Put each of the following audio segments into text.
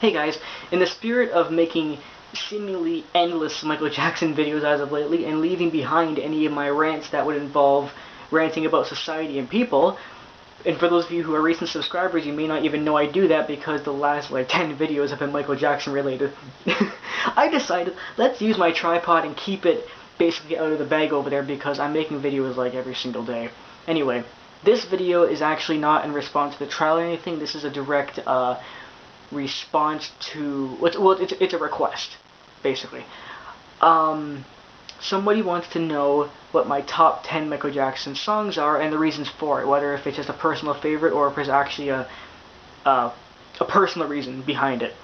Hey guys, in the spirit of making seemingly endless Michael Jackson videos as of lately and leaving behind any of my rants that would involve ranting about society and people, and for those of you who are recent subscribers, you may not even know I do that because the last 10 videos have been Michael Jackson related. I decided, let's use my tripod and keep it basically out of the bag over there because I'm making videos every single day. Anyway, this video is actually not in response to the trial or anything. This is a direct response to, it's a request, basically. Somebody wants to know what my top 10 Michael Jackson songs are and the reasons for it, whether if it's just a personal favorite or if there's actually a personal reason behind it.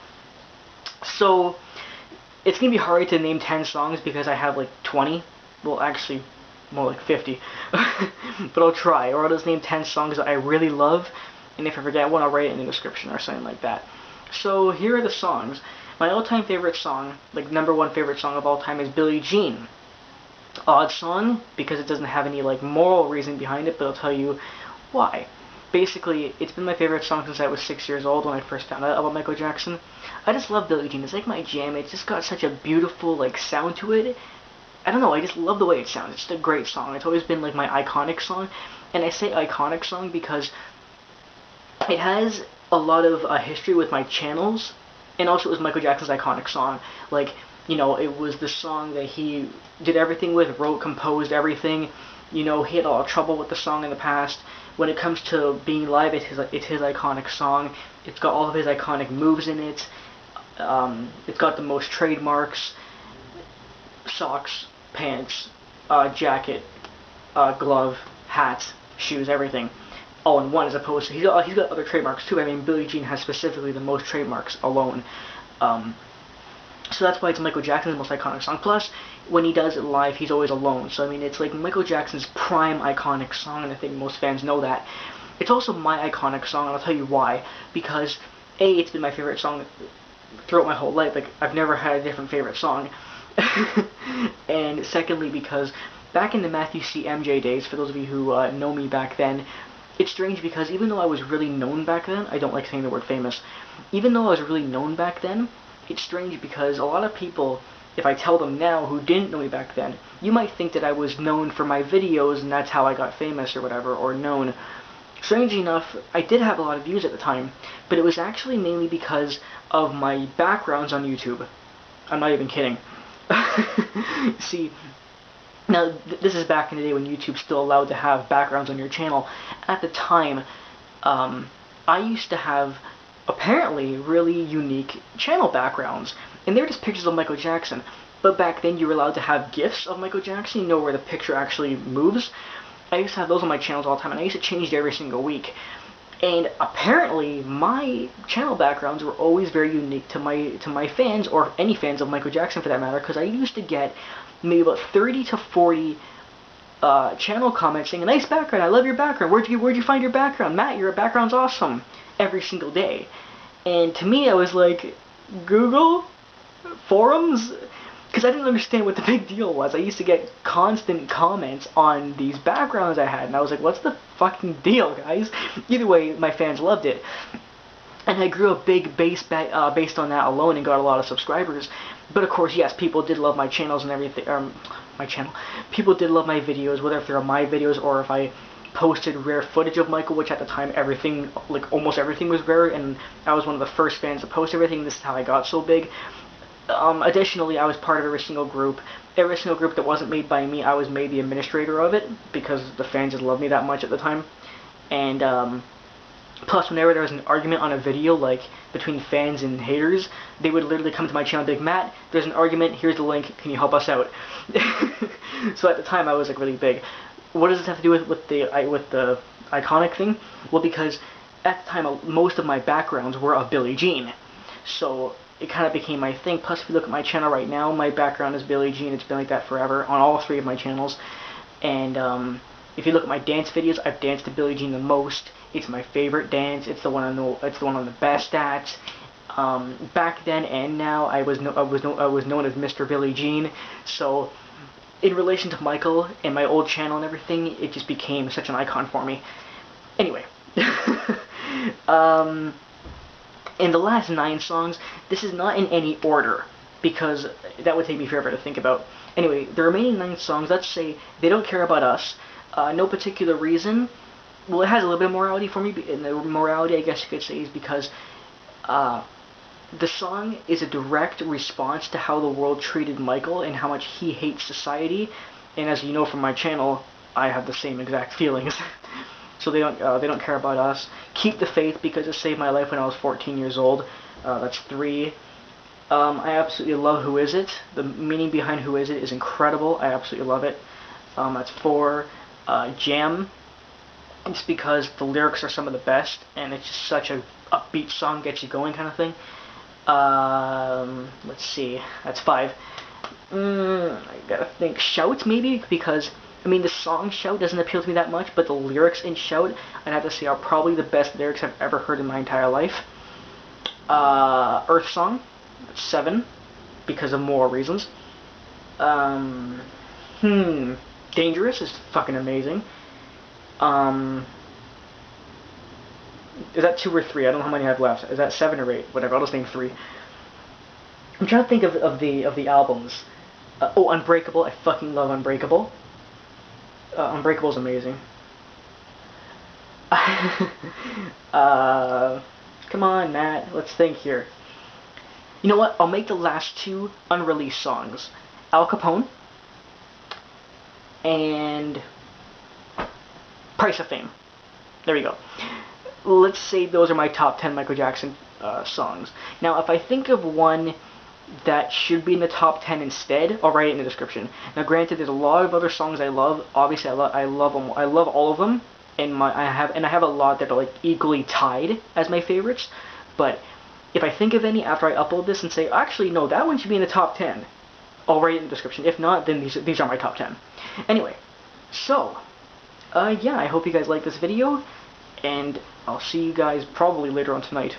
So, it's going to be hard to name 10 songs because I have 20, well actually more like 50, but I'll try, or I'll just name 10 songs that I really love, and if I forget one I'll write it in the description or something like that. So here are the songs. My all-time favorite song, #1 favorite song of all time, is Billie Jean. Odd song, because it doesn't have any moral reason behind it, but I'll tell you why. Basically, it's been my favorite song since I was 6 years old when I first found out about Michael Jackson. I just love Billie Jean. It's my jam. It's just got such a beautiful sound to it. I don't know, I just love the way it sounds. It's just a great song. It's always been my iconic song. And I say iconic song because it has a lot of history with my channels, and also it was Michael Jackson's iconic song. It was the song that he did everything with, wrote, composed everything. He had a lot of trouble with the song in the past. When it comes to being live, it's his iconic song. It's got all of his iconic moves in it. It's got the most trademarks: socks, pants, jacket, glove, hat, shoes, everything, all in one, as opposed to he's got other trademarks too. I mean, Billie Jean has specifically the most trademarks alone. So that's why it's Michael Jackson's most iconic song. Plus, when he does it live, he's always alone. So I mean, it's Michael Jackson's prime iconic song, and I think most fans know that. It's also my iconic song, and I'll tell you why. Because A, it's been my favorite song throughout my whole life. I've never had a different favorite song. And secondly, because back in the Matthew C. MJ days, for those of you who know me back then, it's strange because even though I was really known back then, I don't like saying the word famous, even though I was really known back then, it's strange because a lot of people, if I tell them now who didn't know me back then, you might think that I was known for my videos and that's how I got famous or whatever, or known. Strangely enough, I did have a lot of views at the time, but it was actually mainly because of my backgrounds on YouTube. I'm not even kidding. See, now this is back in the day when YouTube's still allowed to have backgrounds on your channel. At the time, I used to have apparently really unique channel backgrounds, and they were just pictures of Michael Jackson. But back then you were allowed to have GIFs of Michael Jackson, where the picture actually moves. I used to have those on my channels all the time, and I used to change it every single week. And apparently, my channel backgrounds were always very unique to my fans, or any fans of Michael Jackson for that matter, because I used to get maybe about 30 to 40 channel comments saying, "Nice background, I love your background, where'd you find your background? Matt, your background's awesome," every single day. And to me, I was like, Google? Forums? Because I didn't understand what the big deal was. I used to get constant comments on these backgrounds I had, and I was like, what's the fucking deal, guys? Either way, my fans loved it. And I grew a big base based on that alone and got a lot of subscribers. But of course, yes, people did love my channels and everything, people did love my videos, whether if they're my videos or if I posted rare footage of Michael, which at the time everything, almost everything was rare, and I was one of the first fans to post everything. This is how I got so big. Additionally, I was part of every single group. Every single group that wasn't made by me, I was made the administrator of it, because the fans just loved me that much at the time. And, plus, whenever there was an argument on a video, between fans and haters, they would literally come to my channel and be like, "Matt, there's an argument, here's the link, can you help us out?" So at the time, I was, really big. What does this have to do with the iconic thing? Well, because at the time, most of my backgrounds were of Billie Jean. So it kind of became my thing. Plus, if you look at my channel right now, my background is Billie Jean. It's been like that forever on all 3 of my channels. And if you look at my dance videos, I've danced to Billie Jean the most. It's my favorite dance. It's the one I know. It's the one I'm the best at. Back then and now, I was known as Mr. Billie Jean. So, in relation to Michael and my old channel and everything, it just became such an icon for me. Anyway, In the last 9 songs, this is not in any order, because that would take me forever to think about. Anyway, the remaining 9 songs, let's say They Don't Care About Us, no particular reason. Well, it has a little bit of morality for me, and the morality, I guess you could say, is because the song is a direct response to how the world treated Michael and how much he hates society. And as you know from my channel, I have the same exact feelings. So they don't care about us. Keep the Faith, because it saved my life when I was 14 years old. That's 3. I absolutely love Who Is It. The meaning behind Who Is It is incredible. I absolutely love it. That's 4. Jam. It's because the lyrics are some of the best, and it's just such a upbeat song, gets you going kind of thing. Let's see. That's 5. I gotta think. Shout, maybe, because I mean, the song Shout doesn't appeal to me that much, but the lyrics in Shout, I'd have to say, are probably the best lyrics I've ever heard in my entire life. Earth Song, 7, because of moral reasons. Dangerous is fucking amazing. Is that 2 or 3? I don't know how many I have left. Is that 7 or 8? Whatever, I'll just name 3. I'm trying to think of the albums. Unbreakable. I fucking love Unbreakable. Unbreakable is amazing. Come on, Matt. Let's think here. You know what? I'll make the last 2 unreleased songs. Al Capone and Price of Fame. There we go. Let's say those are my top 10 Michael Jackson songs. Now, if I think of one that should be in the top 10 instead, I'll write it in the description. Now, granted, there's a lot of other songs I love. Obviously, I love them. I love all of them, and I have a lot that are like equally tied as my favorites. But if I think of any after I upload this and say, actually, no, that one should be in the top 10, I'll write it in the description. If not, then these are my top 10. Anyway, so yeah, I hope you guys like this video, and I'll see you guys probably later on tonight.